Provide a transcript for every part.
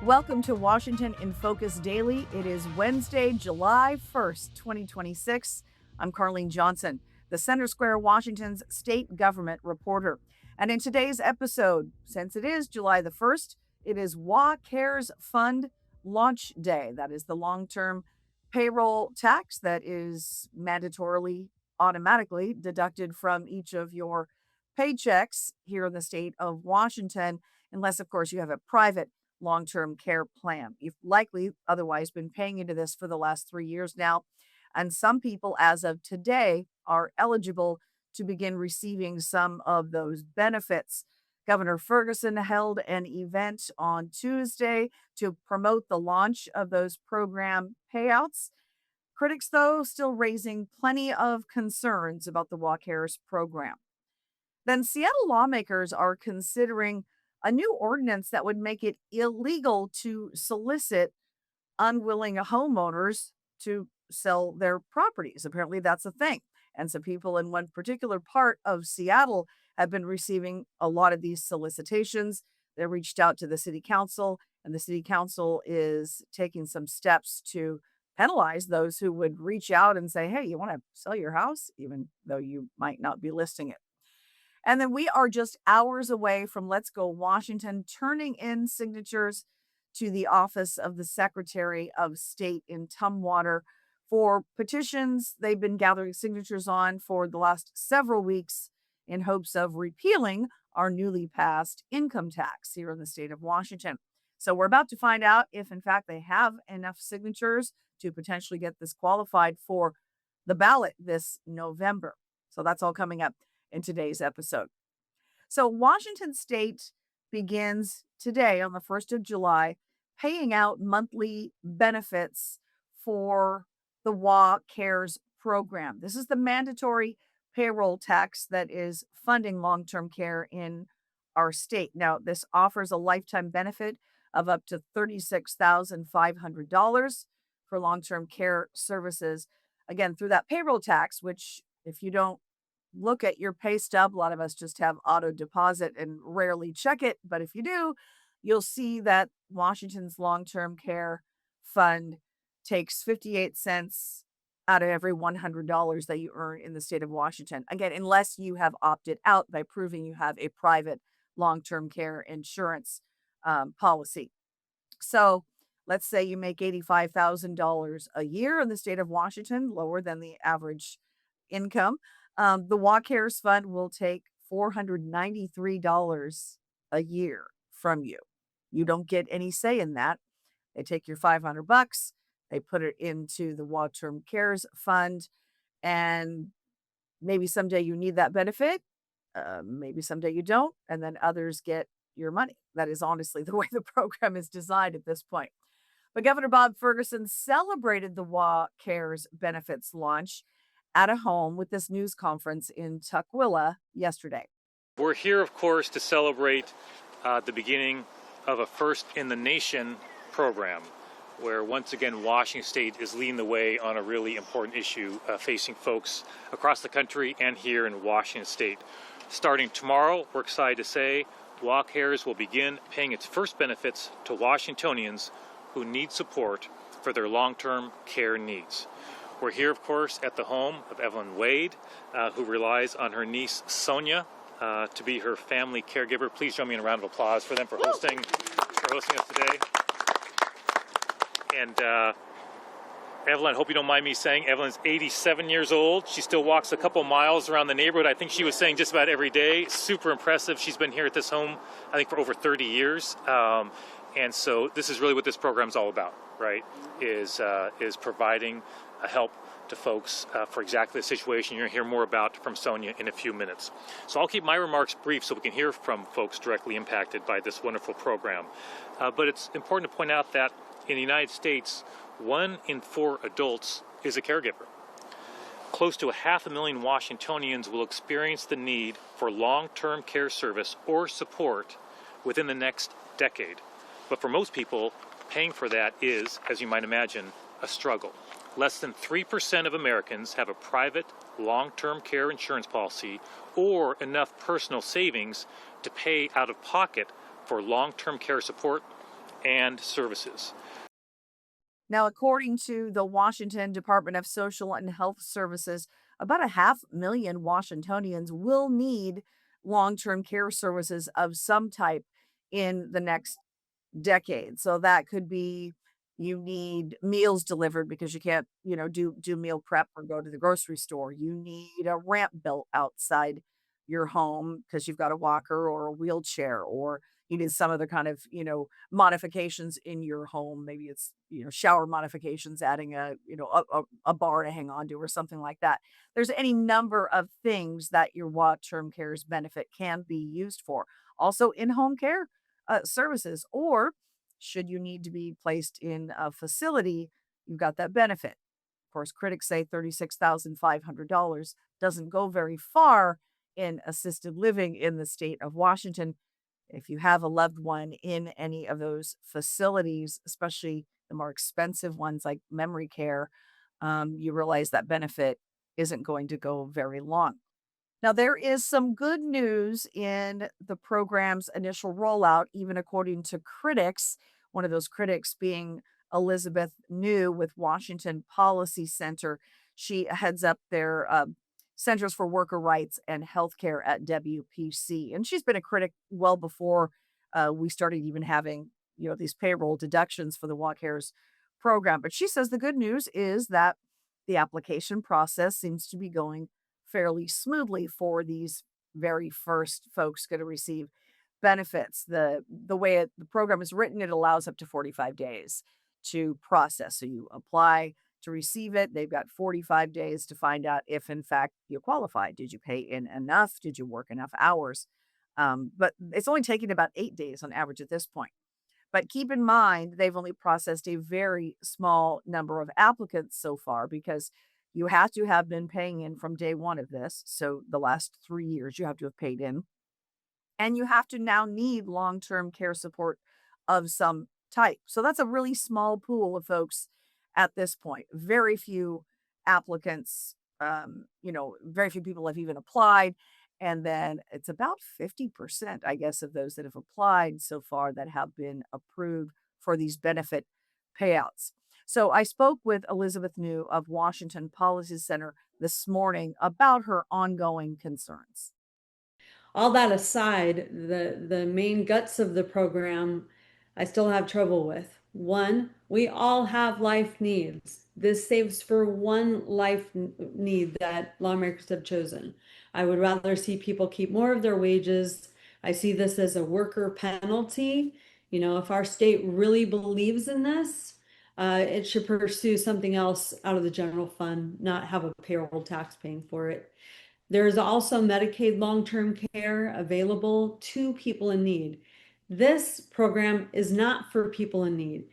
Welcome to Washington in Focus Daily. It is Wednesday, July 1st, 2026. I'm Carlene Johnson, the Center Square Washington's state government reporter. And in today's episode, since it is July the 1st, it is WA Cares Fund Launch Day. That is the long-term payroll tax that is mandatorily, automatically deducted from each of your paychecks here in the state of Washington, unless, of course, you have a private long-term care plan. You've likely otherwise been paying into this for the last 3 years now. And some people, as of today, are eligible to begin receiving some of those benefits. Governor Ferguson held an event on Tuesday to promote the launch of those program payouts. Critics, though, still raising plenty of concerns about the WA Cares program. Then Seattle lawmakers are considering a new ordinance that would make it illegal to solicit unwilling homeowners to sell their properties. Apparently, that's a thing. And some people in one particular part of Seattle have been receiving a lot of these solicitations. They reached out to the city council, and the city council is taking some steps to penalize those who would reach out and say, hey, you want to sell your house, even though you might not be listing it. And then we are just hours away from Let's Go Washington turning in signatures to the office of the Secretary of State in Tumwater for petitions they've been gathering signatures on for the last several weeks in hopes of repealing our newly passed income tax here in the state of Washington. So we're about to find out if, in fact, they have enough signatures to potentially get this qualified for the ballot this November. So that's all coming up in today's episode. So Washington State begins today on the 1st of July paying out monthly benefits for the WA Cares program. This is the mandatory payroll tax that is funding long-term care in our state. Now, this offers a lifetime benefit of up to $36,500 for long-term care services. Again, through that payroll tax, which if you don't look at your pay stub, a lot of us just have auto deposit and rarely check it. But if you do, you'll see that Washington's long-term care fund takes 58 cents out of every $100 that you earn in the state of Washington. Again, unless you have opted out by proving you have a private long-term care insurance policy. So let's say you make $85,000 a year in the state of Washington, lower than the average income. The WA Cares Fund will take $493 a year from you. You don't get any say in that. They take your $500, they put it into the WA Term Cares Fund, and maybe someday you need that benefit. Maybe someday you don't, and then others get your money. That is honestly the way the program is designed at this point. But Governor Bob Ferguson celebrated the WA Cares benefits launch at a home with this news conference in Tukwila yesterday. We're here, of course, to celebrate the beginning of a first-in-the-nation program where, once again, Washington State is leading the way on a really important issue facing folks across the country and here in Washington State. Starting tomorrow, we're excited to say, WA Cares will begin paying its first benefits to Washingtonians who need support for their long-term care needs. We're here, of course, at the home of Evelyn Wade, who relies on her niece, Sonia, to be her family caregiver. Please join me in a round of applause for them for hosting us today. And Evelyn, I hope you don't mind me saying, Evelyn's 87 years old. She still walks a couple miles around the neighborhood. I think she was saying just about every day. Super impressive. She's been here at this home, I think, for over 30 years. And so this is really what this program's all about, right? Is providing a help to folks for exactly the situation you're going to hear more about from Sonia in a few minutes. So I'll keep my remarks brief so we can hear from folks directly impacted by this wonderful program. But it's important to point out that in the United States, 1 in 4 adults is a caregiver. Close to 500,000 Washingtonians will experience the need for long-term care service or support within the next decade. But for most people, paying for that is, as you might imagine, a struggle. Less than 3% of Americans have a private long-term care insurance policy or enough personal savings to pay out of pocket for long-term care support and services. Now, according to the Washington Department of Social and Health Services, about a half million Washingtonians will need long term care services of some type in the next decade. So that could be you need meals delivered because you can't, do meal prep or go to the grocery store. You need a ramp built outside your home because you've got a walker or a wheelchair, or you need some other kind of, modifications in your home. Maybe it's, shower modifications, adding a bar to hang on to or something like that. There's any number of things that your long-term care's benefit can be used for. Also in-home care services, or should you need to be placed in a facility, you've got that benefit. Of course, critics say $36,500 doesn't go very far in assisted living in the state of Washington. If you have a loved one in any of those facilities, especially the more expensive ones like memory care, you realize that benefit isn't going to go very long. Now, there is some good news in the program's initial rollout, even according to critics. One of those critics being Elizabeth New with Washington Policy Center. She heads up their Centers for Worker Rights and Healthcare at WPC. And she's been a critic well before we started even having, these payroll deductions for the Walk Cares program. But she says the good news is that the application process seems to be going fairly smoothly for these very first folks going to receive benefits. The way the program is written, it allows up to 45 days to process. So you apply to receive it. They've got 45 days to find out if in fact you qualify. Did you pay in enough? Did you work enough hours? But it's only taking about 8 days on average at this point. But keep in mind, they've only processed a very small number of applicants so far because you have to have been paying in from day one of this. So the last 3 years you have to have paid in. And you have to now need long term care support of some type. So that's a really small pool of folks at this point. Very few applicants, very few people have even applied. And then it's about 50%, I guess, of those that have applied so far that have been approved for these benefit payouts. So I spoke with Elizabeth New of Washington Policy Center this morning about her ongoing concerns. All that aside, the main guts of the program I still have trouble with. One, we all have life needs. This saves for one need that lawmakers have chosen. I would rather see people keep more of their wages. I see this as a worker penalty. If our state really believes in this, it should pursue something else out of the general fund, not have a payroll tax paying for it. There is also Medicaid long-term care available to people in need. This program is not for people in need.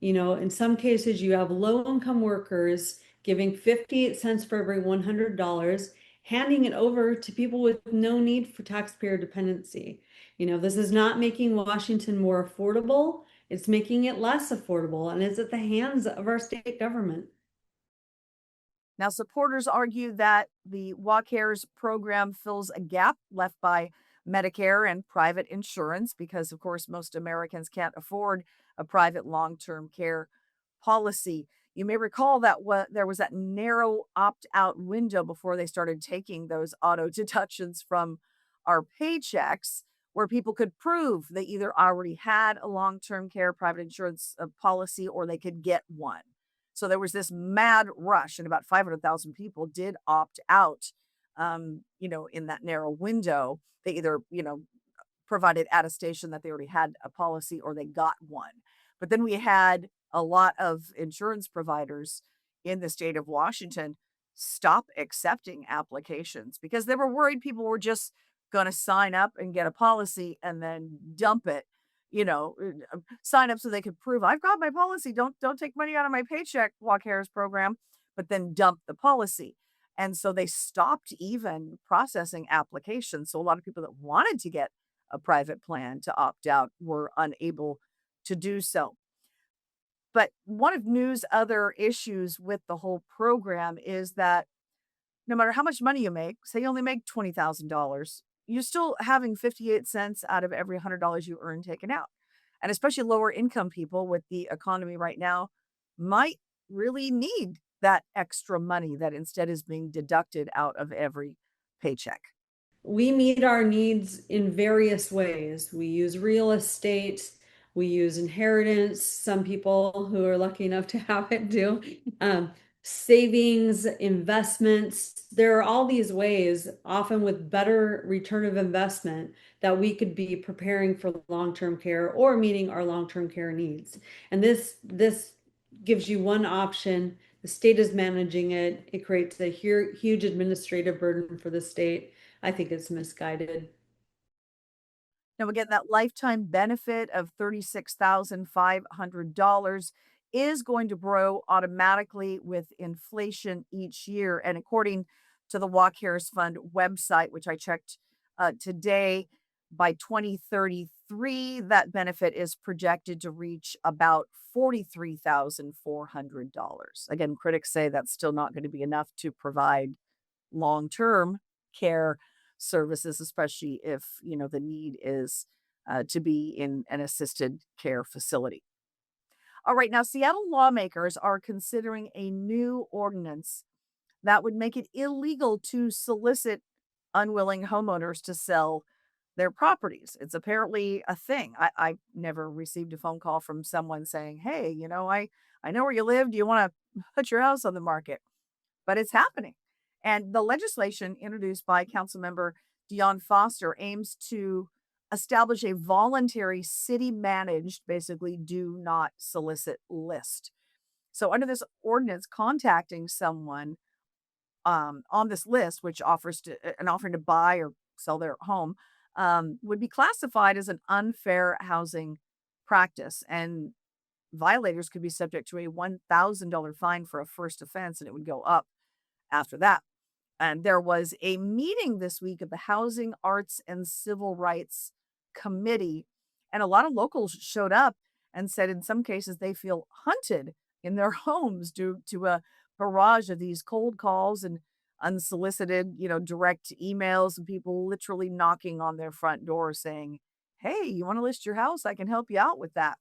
In some cases, you have low-income workers giving 58 cents for every $100, handing it over to people with no need for taxpayer dependency. This is not making Washington more affordable. It's making it less affordable, and it's at the hands of our state government. Now, supporters argue that the Walk Cares program fills a gap left by Medicare and private insurance because, of course, most Americans can't afford a private long term care policy. You may recall that there was that narrow opt out window before they started taking those auto deductions from our paychecks, where people could prove they either already had a long term care private insurance policy or they could get one. So there was this mad rush, and about 500,000 people did opt out, in that narrow window. They either, provided attestation that they already had a policy or they got one. But then we had a lot of insurance providers in the state of Washington stop accepting applications because they were worried people were just going to sign up and get a policy and then dump it, sign up so they could prove I've got my policy. Don't take money out of my paycheck, Walk Harris program, but then dump the policy. And so they stopped even processing applications. So a lot of people that wanted to get a private plan to opt out were unable to do so. But one of New's other issues with the whole program is that no matter how much money you make, say you only make $20,000, you're still having 58 cents out of every $100 you earn taken out. And especially lower income people with the economy right now might really need that extra money that instead is being deducted out of every paycheck. We meet our needs in various ways. We use real estate, we use inheritance. Some people who are lucky enough to have it do. Savings, investments. There are all these ways, often with better return of investment, that we could be preparing for long-term care or meeting our long-term care needs. And this gives you one option. The state is managing it. It creates a huge administrative burden for the state. I think it's misguided. Now, again, that lifetime benefit of $36,500 is going to grow automatically with inflation each year. And according to the Walk Harris Fund website, which I checked today, by 2033, that benefit is projected to reach about $43,400. Again, critics say that's still not going to be enough to provide long-term care services, especially if, the need is to be in an assisted care facility. All right, now Seattle lawmakers are considering a new ordinance that would make it illegal to solicit unwilling homeowners to sell their properties. It's apparently a thing. I never received a phone call from someone saying, "Hey, I know where you live. Do you want to put your house on the market?" But it's happening. And the legislation introduced by Councilmember Dion Foster aims to establish a voluntary city managed, basically, do not solicit list. So, under this ordinance, contacting someone on this list, which offers an offering to buy or sell their home, would be classified as an unfair housing practice. And violators could be subject to a $1,000 fine for a first offense, and it would go up after that. And there was a meeting this week of the Housing, Arts, and Civil Rights Committee, and a lot of locals showed up and said in some cases they feel hunted in their homes due to a barrage of these cold calls and unsolicited, direct emails and people literally knocking on their front door saying, "Hey, you want to list your house? I can help you out with that."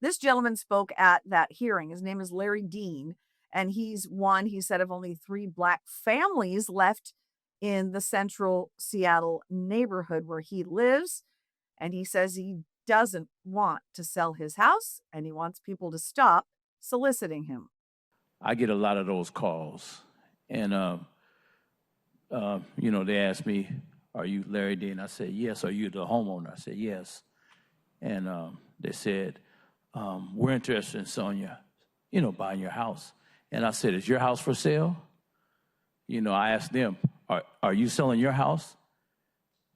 This gentleman spoke at that hearing. His name is Larry Dean, and he said, of only 3 Black families left in the central Seattle neighborhood where he lives. And he says he doesn't want to sell his house and he wants people to stop soliciting him. I get a lot of those calls. And, they ask me, "Are you Larry Dean?" I said, "Yes." "Are you the homeowner?" I said, "Yes." And they said, "We're interested in selling buying your house." And I said, "Is your house for sale?" I asked them, are you selling your house?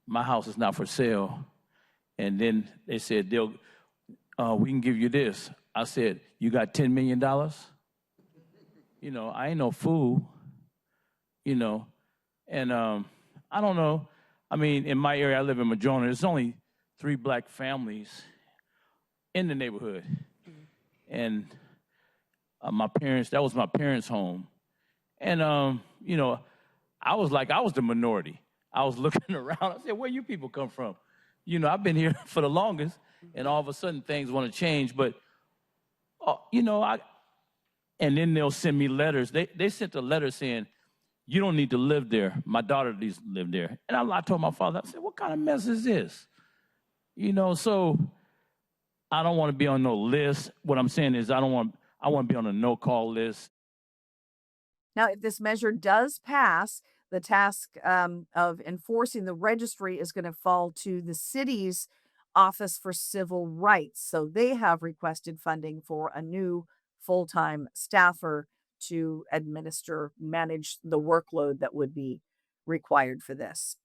"My house is not for sale." And then they said, we can give you this. I said, "You got $10 million? I ain't no fool, And I don't know. I mean, in my area, I live in Madrona. There's only 3 Black families in the neighborhood. And that was my parents' home. And, I was the minority. I was looking around. I said, "Where you people come from?" I've been here for the longest, and all of a sudden things want to change. But, and then they'll send me letters. They sent a letter saying, "You don't need to live there. My daughter needs to live there." And I told my father, I said, "What kind of mess is this?" So I don't want to be on no list. What I'm saying is I want to be on a no-call list. Now, if this measure does pass, the task of enforcing the registry is going to fall to the city's Office for Civil Rights. So they have requested funding for a new full-time staffer to manage the workload that would be required for this.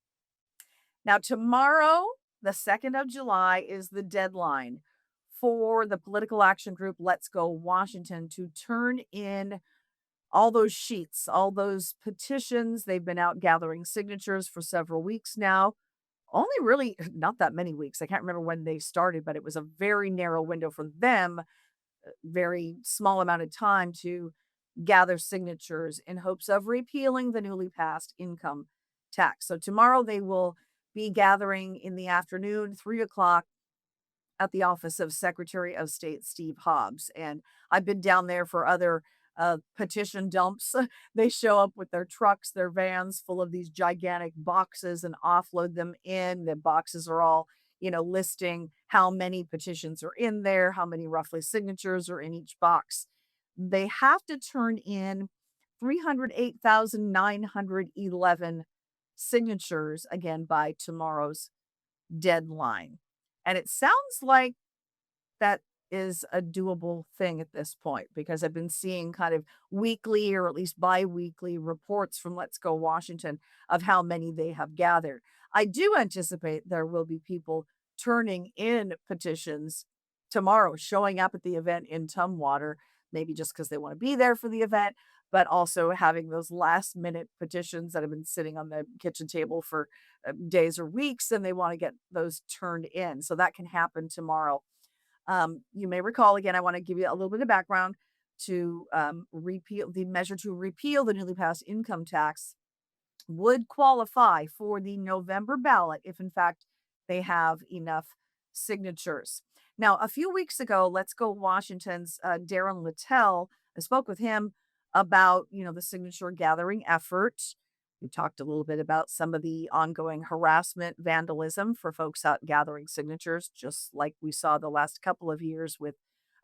Now, tomorrow, the 2nd of July, is the deadline for the political action group Let's Go Washington to turn in all those sheets, all those petitions. They've been out gathering signatures for several weeks now. Only really not that many weeks. I can't remember when they started, but it was a very narrow window for them, very small amount of time to gather signatures in hopes of repealing the newly passed income tax. So tomorrow they will be gathering in the afternoon, 3 o'clock, at the office of Secretary of State Steve Hobbs. And I've been down there for other petition dumps. They show up with their trucks, their vans full of these gigantic boxes and offload them in. The boxes are all, listing how many petitions are in there, how many roughly signatures are in each box. They have to turn in 308,911 signatures again by tomorrow's deadline. And it sounds like that is a doable thing at this point because I've been seeing kind of weekly or at least bi-weekly reports from Let's Go Washington of how many they have gathered. I do anticipate there will be people turning in petitions tomorrow, showing up at the event in Tumwater, maybe just because they want to be there for the event, but also having those last minute petitions that have been sitting on the kitchen table for days or weeks and they want to get those turned in. So that can happen tomorrow. You may recall, again, I want to give you a little bit of background to repeal the measure to repeal the newly passed income tax would qualify for the November ballot if, in fact, they have enough signatures. Now, a few weeks ago, Let's Go Washington's Darren Littell, I spoke with him about, the signature gathering effort. We talked a little bit about some of the ongoing harassment, vandalism for folks out gathering signatures, just like we saw the last couple of years with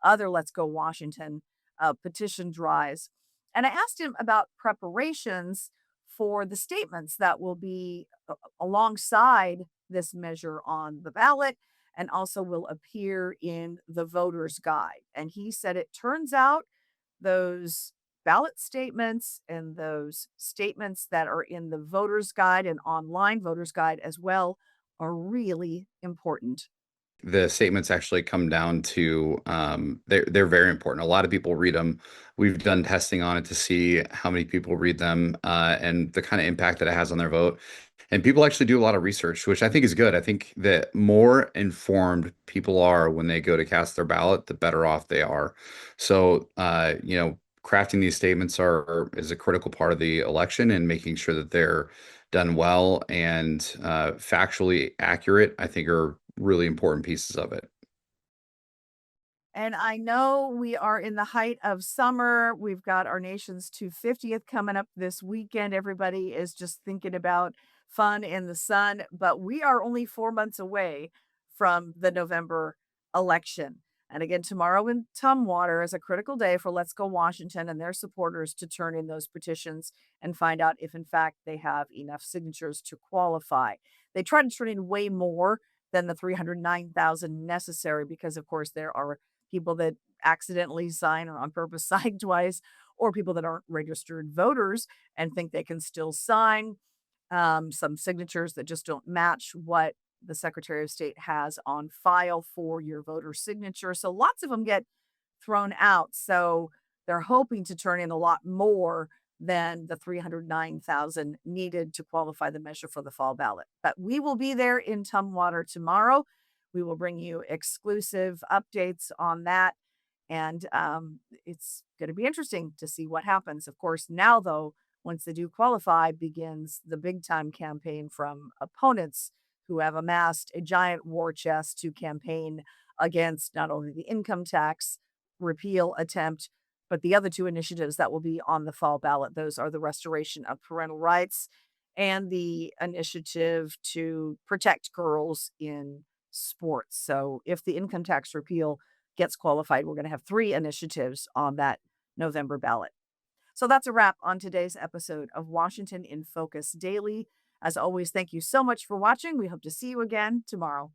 other Let's Go Washington petition drives. And I asked him about preparations for the statements that will be alongside this measure on the ballot and also will appear in the voter's guide. And he said it turns out those ballot statements and those statements that are in the voter's guide and online voter's guide as well are really important. The statements actually come down to they're very important. A lot of people read them. We've done testing on it to see how many people read them and the kind of impact that it has on their vote. And people actually do a lot of research, which I think is good. I think that more informed people are when they go to cast their ballot, the better off they are. So, crafting these statements is a critical part of the election, and making sure that they're done well and factually accurate, I think, are really important pieces of it. And I know we are in the height of summer. We've got our nation's 250th coming up this weekend. Everybody is just thinking about fun in the sun, but we are only 4 months away from the November election. And again, tomorrow in Tumwater is a critical day for Let's Go Washington and their supporters to turn in those petitions and find out if, in fact, they have enough signatures to qualify. They try to turn in way more than the 309,000 necessary because, of course, there are people that accidentally sign or on purpose sign twice, or people that aren't registered voters and think they can still sign. Some signatures that just don't match what the Secretary of State has on file for your voter signature. So lots of them get thrown out. So they're hoping to turn in a lot more than the 309,000 needed to qualify the measure for the fall ballot. But we will be there in Tumwater tomorrow. We will bring you exclusive updates on that. And it's going to be interesting to see what happens. Of course, now, though, once they do qualify, begins the big time campaign from opponents who have amassed a giant war chest to campaign against not only the income tax repeal attempt, but the other two initiatives that will be on the fall ballot. Those are the restoration of parental rights and the initiative to protect girls in sports. So if the income tax repeal gets qualified, we're going to have three initiatives on that November ballot. So that's a wrap on today's episode of Washington in Focus Daily. As always, thank you so much for watching. We hope to see you again tomorrow.